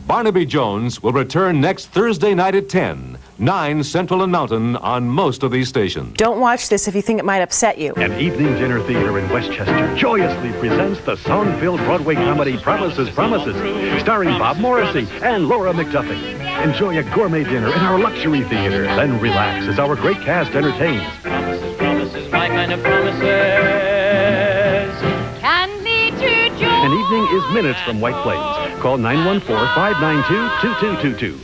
Barnaby Jones will return next Thursday night at 10, 9 Central and Mountain on most of these stations. Don't watch this if you think it might upset you. An evening dinner theater in Westchester joyously presents the song-filled Broadway comedy Promises, Promises, starring Bob Morrissey and Laura McDuffie. Enjoy a gourmet dinner in our luxury theater, then relax as our great cast entertains. Promises, promises, my kind of promises can lead to joy. An evening is minutes from White Plains. Call 914-592-2222.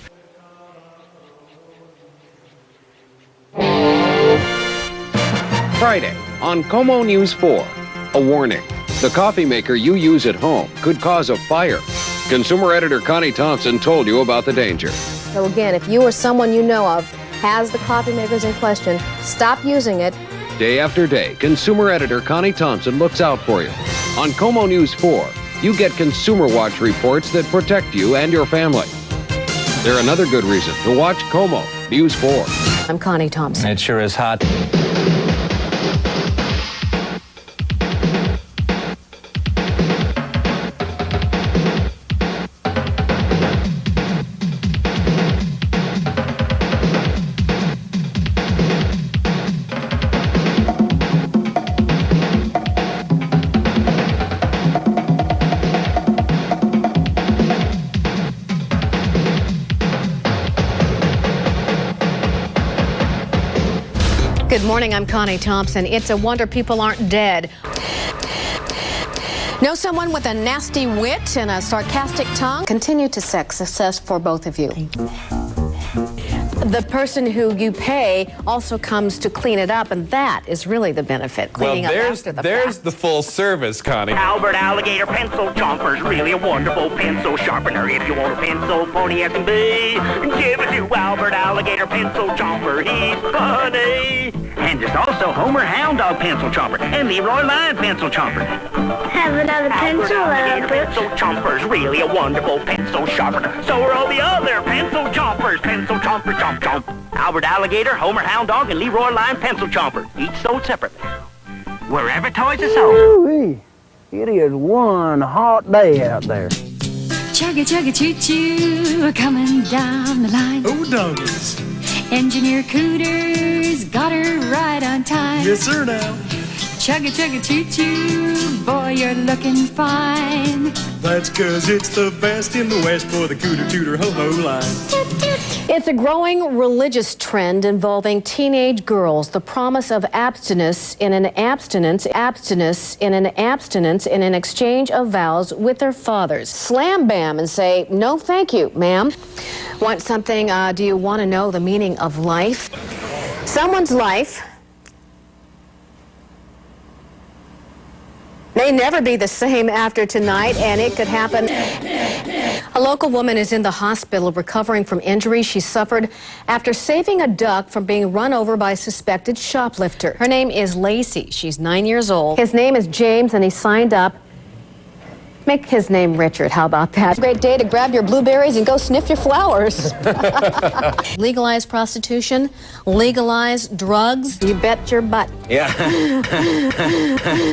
Friday on Como News 4. A warning. The coffee maker you use at home could cause a fire. Consumer editor Connie Thompson told you about the danger. So again, if you or someone you know of has the coffee makers in question, stop using it. Day after day, consumer editor Connie Thompson looks out for you. On Como News 4, you get Consumer Watch reports that protect you and your family. They're another good reason to watch Como News 4. I'm Connie Thompson. It sure is hot. Good morning, I'm Connie Thompson. It's a wonder people aren't dead. Know someone with a nasty wit and a sarcastic tongue? Continue to success for both of you. The person who you pay also comes to clean it up, and that is really the benefit. Cleaning up after the there's fact. the full service, Connie. Albert Alligator Pencil Chompers, really a wonderful pencil sharpener. If you want a pencil pony as can be, give it to Albert Alligator Pencil Chomper. He's funny. And there's also Homer Hound Dog Pencil Chomper and Leroy Lion Pencil Chomper. Have another pencil, Albert Pencil Chompers, really a wonderful pencil sharpener. So are all the other pencil chompers. Pencil chomper, chomp, chomp. Albert Alligator, Homer Hound Dog, and Leroy Lion Pencil Chomper. Each sold separately. Wherever toys are sold. Ooh-wee. It is one hot day out there. Chugga chugga choo choo, coming down the line. Oh, doggies. Engineer Cooters got her right on time. Yes, sir, now. Chugga chugga choo choo, boy, you're looking fine. That's 'cause it's the best in the West for the Cooter Tooter Ho-Ho line. It's a growing religious trend involving teenage girls. The promise of abstinence in an abstinence in an exchange of vows with their fathers. Slam bam and say, no thank you, ma'am. Want something, do you want to know the meaning of life? Someone's life may never be the same after tonight, and it could happen. A local woman is in the hospital recovering from injuries she suffered after saving a duck from being run over by a suspected shoplifter. Her name is Lacey. She's 9 years old. His name is James, and he signed up. Make his name Richard. How about that? Great day to grab your blueberries and go sniff your flowers. Legalize prostitution, legalize drugs. You bet your butt. Yeah.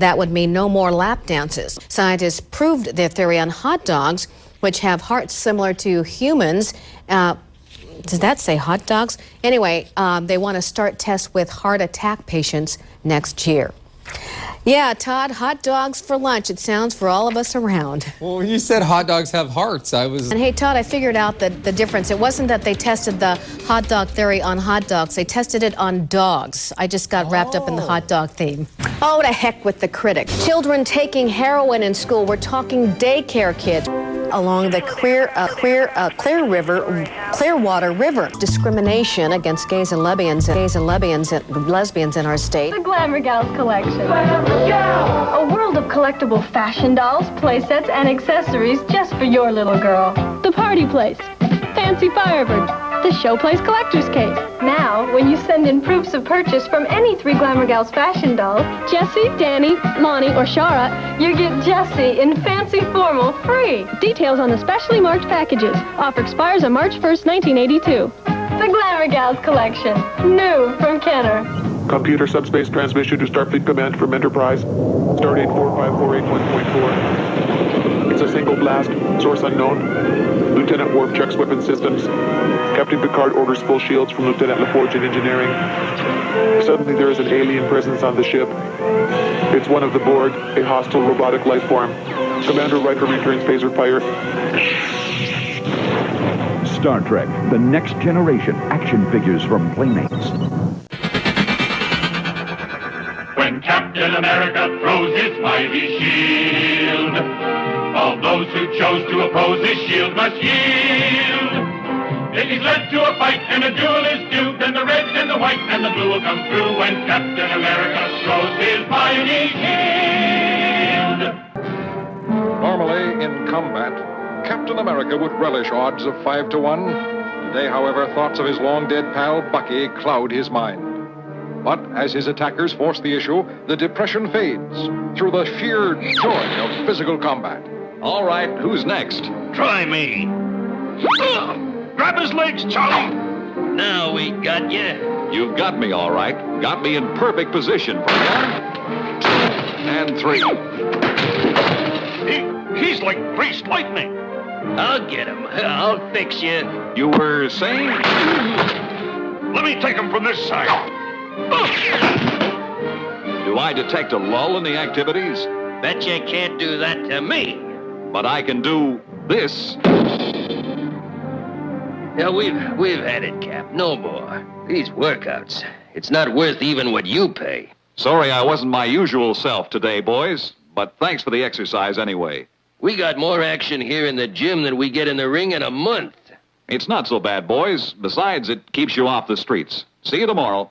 That would mean no more lap dances. Scientists proved their theory on hot dogs, which have hearts similar to humans. Does that say hot dogs? Anyway, they want to start tests with heart attack patients next year. Yeah, Todd, hot dogs for lunch. It sounds for all of us around. Well, when you said hot dogs have hearts, I was... And hey, Todd, I figured out the difference. It wasn't that they tested the hot dog theory on hot dogs. They tested it on dogs. I just got wrapped up in the hot dog theme. Oh, to heck with the critic. Children taking heroin in school. We're talking daycare kids along the Clearwater River. Discrimination against gays and lesbians in our state. The Glamour Gals collection. A world of collectible fashion dolls, play sets, and accessories just for your little girl. The Party Place. Fancy Firebird. The Showplace Collector's Case. Now, when you send in proofs of purchase from any 3 Glamour Gals fashion dolls, Jessie, Danny, Lonnie, or Shara, you get Jessie in Fancy Formal free. Details on the specially marked packages. Offer expires on March 1st, 1982. The Glamour Gals collection. New from Kenner. Computer subspace transmission to Starfleet Command from Enterprise. Stardate 45481.4. It's a single blast. Source unknown. Lieutenant Worf checks weapon systems. Captain Picard orders full shields from Lieutenant LaForge in engineering. Suddenly there is an alien presence on the ship. It's one of the Borg, a hostile robotic life form. Commander Riker returns phaser fire. Star Trek, The Next Generation, action figures from Playmates. When Captain America throws his mighty shield, all those who chose to oppose his shield must yield. If he's led to a fight and a duel is due, then the red and the white and the blue will come through when Captain America throws his mighty shield. Normally, in combat, Captain America would relish odds of 5 to 1. Today, however, thoughts of his long-dead pal Bucky cloud his mind. But as his attackers force the issue, the depression fades through the sheer joy of physical combat. All right, who's next? Try me. Grab his legs, Charlie. Now we got you. You've got me, all right. Got me in perfect position for 1, 2, and 3. He's like greased lightning. I'll get him. I'll fix you. You were saying? Let me take him from this side. Do I detect a lull in the activities? Bet you can't do that to me. But I can do this. Yeah, we've had it, Cap. No more. These workouts, it's not worth even what you pay. Sorry I wasn't my usual self today, boys. But thanks for the exercise anyway. We got more action here in the gym than we get in the ring in a month. It's not so bad, boys. Besides, it keeps you off the streets. See you tomorrow.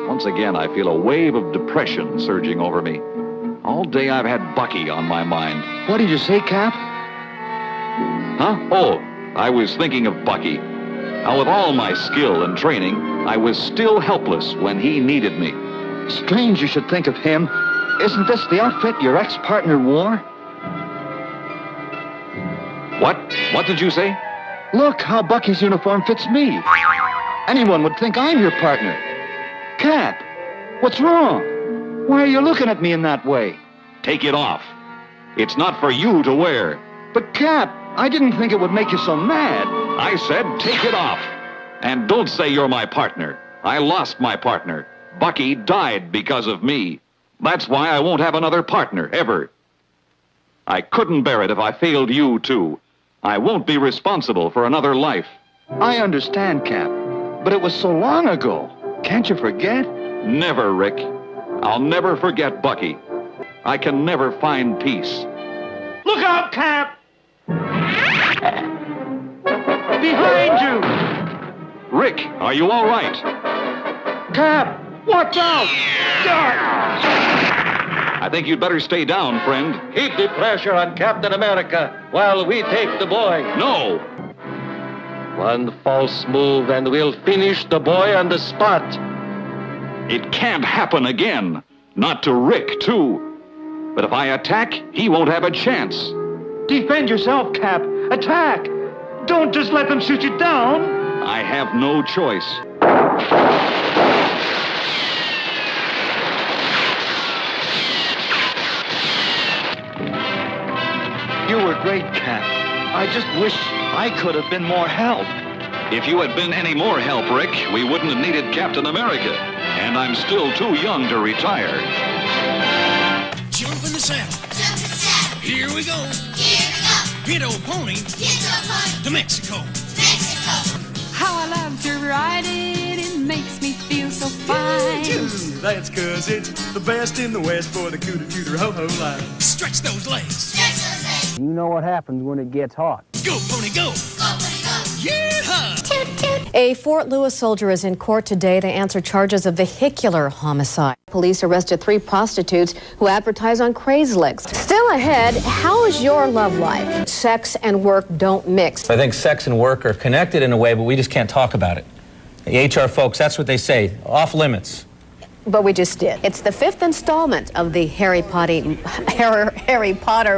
Once again, I feel a wave of depression surging over me. All day I've had Bucky on my mind. What did you say, Cap? Huh? Oh, I was thinking of Bucky. How with all my skill and training, I was still helpless when he needed me. Strange you should think of him. Isn't this the outfit your ex-partner wore? What? What did you say? Look how Bucky's uniform fits me. Anyone would think I'm your partner. Cap, what's wrong? Why are you looking at me in that way? Take it off. It's not for you to wear. But Cap, I didn't think it would make you so mad. I said take it off. And don't say you're my partner. I lost my partner. Bucky died because of me. That's why I won't have another partner, ever. I couldn't bear it if I failed you, too. I won't be responsible for another life. I understand, Cap, but it was so long ago. Can't you forget? Never, Rick. I'll never forget Bucky. I can never find peace. Look out, Cap! Behind you! Rick, are you all right? Cap, watch out! I think you'd better stay down, friend. Keep the pressure on Captain America while we take the boy. No! One false move and we'll finish the boy on the spot. It can't happen again. Not to Rick, too. But if I attack, he won't have a chance. Defend yourself, Cap. Attack. Don't just let them shoot you down. I have no choice. You were great, Cap. I just wish I could have been more help. If you had been any more help, Rick, we wouldn't have needed Captain America. And I'm still too young to retire. Jump in the saddle. Jump in the saddle. Here we go. Here we go. Hit old pony. Hit old pony. To Mexico. Mexico. How I love to ride it, it makes me feel so fine. That's 'cause it's the best in the West for the cooter ho-ho line. Stretch those legs. Stretch those legs. You know what happens when it gets hot. Go, pony, go. Go, pony, go. Yeah. Toot, toot. A Fort Lewis soldier is in court today to answer charges of vehicular homicide. Police arrested 3 prostitutes who advertise on Craigslist. Still ahead, how is your love life? Sex and work don't mix. I think sex and work are connected in a way, but we just can't talk about it. The HR folks, that's what they say, off limits. But we just did. It's the 5th installment of the Harry Potter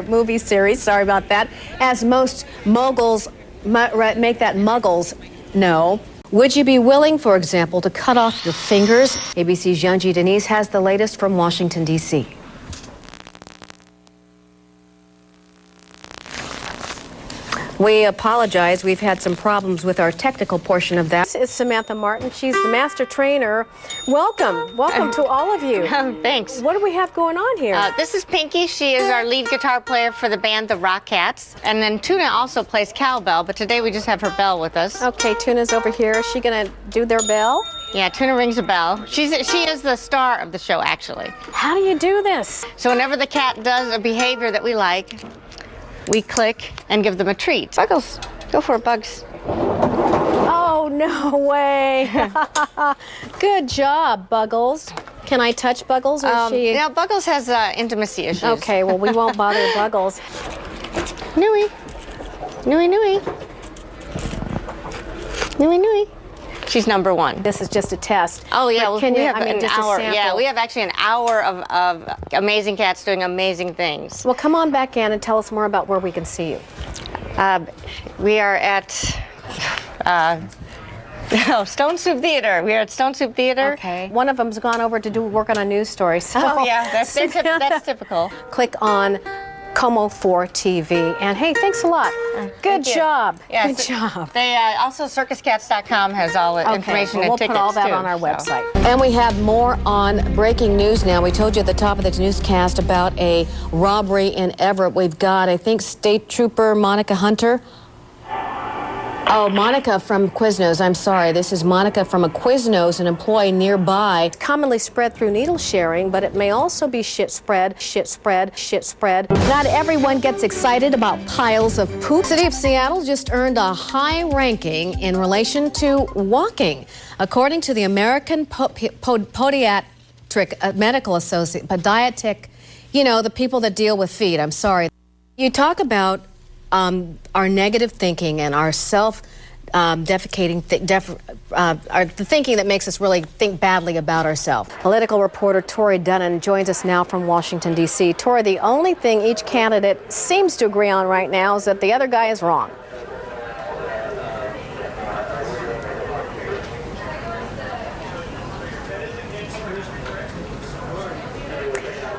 movie series. Sorry about that. As most moguls make that muggles know. Would you be willing, for example, to cut off your fingers? ABC's Yunji Denise has the latest from Washington, D.C. We apologize. We've had some problems with our technical portion of that. This is Samantha Martin. She's the master trainer. Welcome. Welcome to all of you. Thanks. What do we have going on here? This is Pinky. She is our lead guitar player for the band The Rockettes. And then Tuna also plays cowbell, but today we just have her bell with us. Okay, Tuna's over here. Is she going to do their bell? Yeah, Tuna rings a bell. She is the star of the show, actually. How do you do this? So whenever the cat does a behavior that we like, we click and give them a treat. Buggles, go for it, Bugs. Oh, no way. Good job, Buggles. Can I touch Buggles, or is she... Yeah, Buggles has intimacy issues. Okay, well, we won't bother Buggles. Nui. Nui, Nui. Nui, Nui. She's number one. This is just a test. Oh, yeah. But can we you, have an just hour. a sample. Yeah, we have actually an hour of amazing cats doing amazing things. Well, come on back in and tell us more about where we can see you. We are at Stone Soup Theater. We are at Stone Soup Theater. Okay. One of them's gone over to work on a news story. So oh, yeah. That's typical. Click on Como 4 TV. And hey, thanks a lot. Good job. Yeah, Good job. They also circuscats.com has all the information we'll and tickets put all that too, on our website. And we have more on breaking news now. We told you at the top of the newscast about a robbery in Everett. We've got, I think, State Trooper Monica Hunter. Oh, Monica from Quiznos. I'm sorry. This is Monica from a Quiznos, an employee nearby. It's commonly spread through needle sharing, but it may also be shit spread, shit spread, shit spread. Not everyone gets excited about piles of poop. The City of Seattle just earned a high ranking in relation to walking. According to the American Podiatric Medical Association, podiatric, you know, the people that deal with feet. I'm sorry. You talk about our negative thinking and our self-defecating, the thinking that makes us really think badly about ourselves. Political reporter Tori Dunnan joins us now from Washington, D.C. Tori, the only thing each candidate seems to agree on right now is that the other guy is wrong.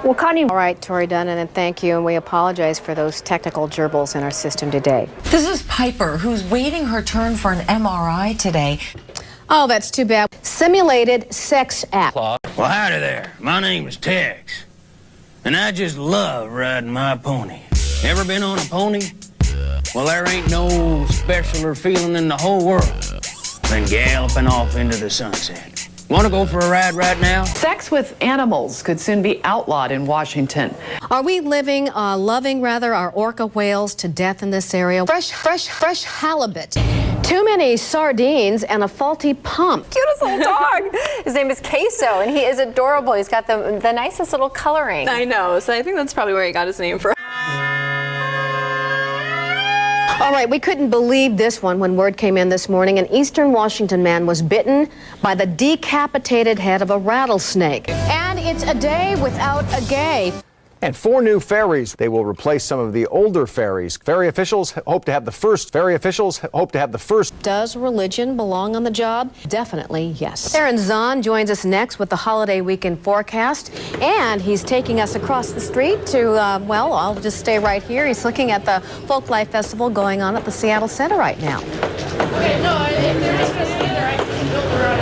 Well, Connie. All right, Tori Dunnan, and thank you, and we apologize for those technical gerbils in our system today. This is Piper, who's waiting her turn for an MRI today. Oh, that's too bad. Simulated sex act. Well, howdy there. My name is Tex, and I just love riding my pony. Ever been on a pony? Well, there ain't no specialer feeling in the whole world than galloping off into the sunset. Want to go for a ride right now? Sex with animals could soon be outlawed in Washington. Are we loving our orca whales to death in this area? Fresh halibut. Too many sardines and a faulty pump. Cutest little dog. His name is Queso, and he is adorable. He's got the nicest little coloring. I know, so I think that's probably where he got his name from. All right, we couldn't believe this one when word came in this morning. An Eastern Washington man was bitten by the decapitated head of a rattlesnake. And it's a day without a gay. And 4 new ferries. They will replace some of the older ferries. Ferry officials hope to have the first. Does religion belong on the job? Definitely, yes. Aaron Zahn joins us next with the holiday weekend forecast. And he's taking us across the street to, well, I'll just stay right here. He's looking at the Folklife Festival going on at the Seattle Center right now. Okay, no, if they're just going to stand there, I can go around.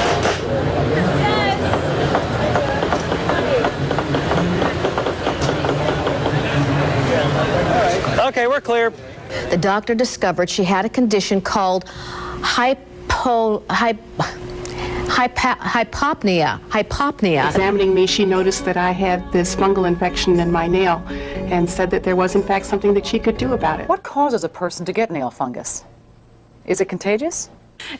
Okay, we're clear. The doctor discovered she had a condition called hypopnea. Examining me, she noticed that I had this fungal infection in my nail and said that there was, in fact, something that she could do about it. What causes a person to get nail fungus? Is it contagious?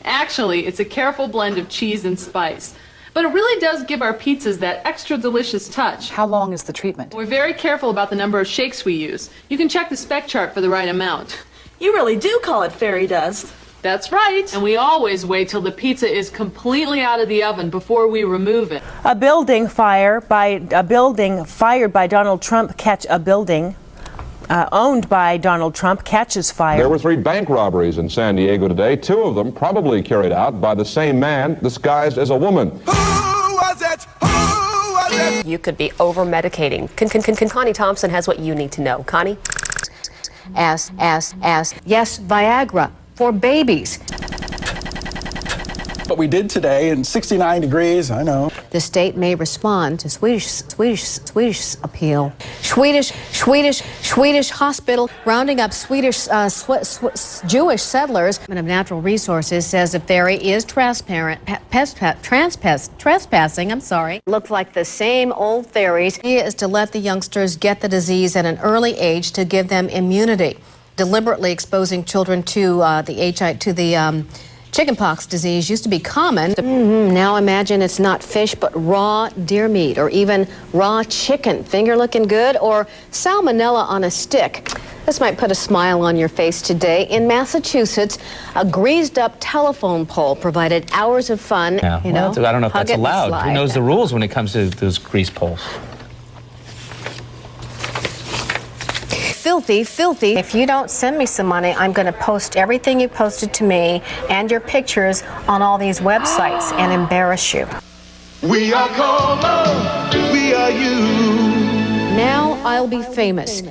Actually, it's a careful blend of cheese and spice. But it really does give our pizzas that extra delicious touch. How long is the treatment? We're very careful about the number of shakes we use. You can check the spec chart for the right amount. You really do call it fairy dust. That's right. And we always wait till the pizza is completely out of the oven before we remove it. A building fired by Donald Trump owned by Donald Trump catches fire. There were 3 bank robberies in San Diego today, 2 of them probably carried out by the same man disguised as a woman. Who was it? You could be over-medicating. Connie Thompson has what you need to know. Connie? Yes, Viagra for babies. What we did today in 69 degrees, I know. The state may respond to Swedish appeal. Swedish hospital rounding up Swedish Jewish settlers. Department of Natural Resources says the ferry is trespassing. Look like the same old ferries. The idea is to let the youngsters get the disease at an early age to give them immunity. Deliberately exposing children to the chickenpox disease used to be common. Now imagine it's not fish, but raw deer meat, or even raw chicken. Finger looking good, or salmonella on a stick. This might put a smile on your face today. In Massachusetts, a greased-up telephone pole provided hours of fun. Yeah, You know, I don't know if hug that's it and allowed. slide. Who knows the rules when it comes to those grease poles? Filthy. If you don't send me some money, I'm going to post everything you posted to me and your pictures on all these websites and embarrass you. We are called love, we are you. Now I'll be famous.